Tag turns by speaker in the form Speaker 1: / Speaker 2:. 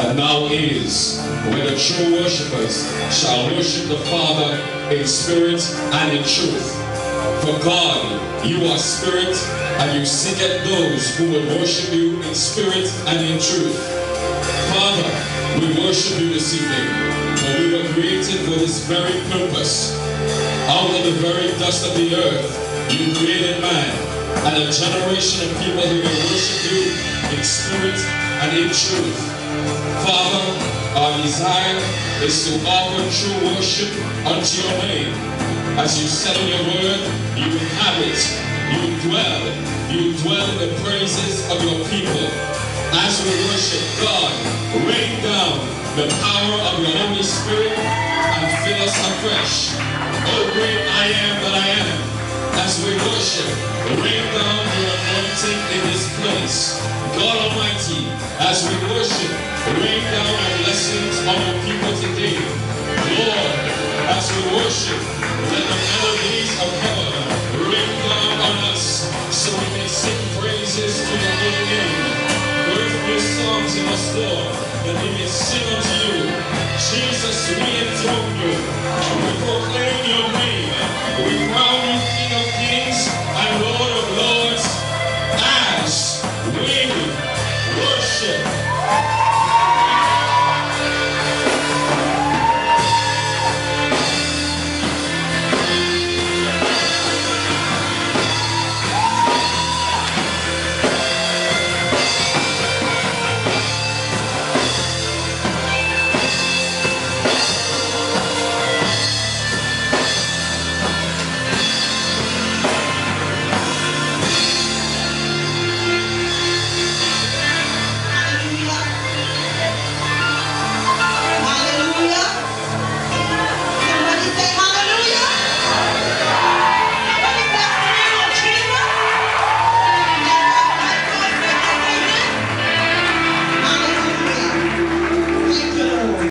Speaker 1: and now is, where the true worshippers shall worship the Father in spirit and in truth. For God, you are spirit, and you seek out those who will worship you in spirit and in truth. Father, we worship you this evening, for we were created for this very purpose. Out of the very dust of the earth, you created man, and a generation of people who will worship you in spirit and in truth. Father, our desire is to offer true worship unto your name. As you said in your word, you inhabit, you dwell in the praises of your people. As we worship God, rain down the power of your Holy Spirit and fill us afresh. O great I am that I am. As we worship, rain down your anointing in this place. God Almighty, as we worship, rain down your blessings on your people today. Lord, as we worship, let the melodies of heaven rain down on us, so we may sing praises to your holy name. Birth new songs in us, Lord, that we may sing unto you. Jesus, we enthrone you. We proclaim your name. We crown you King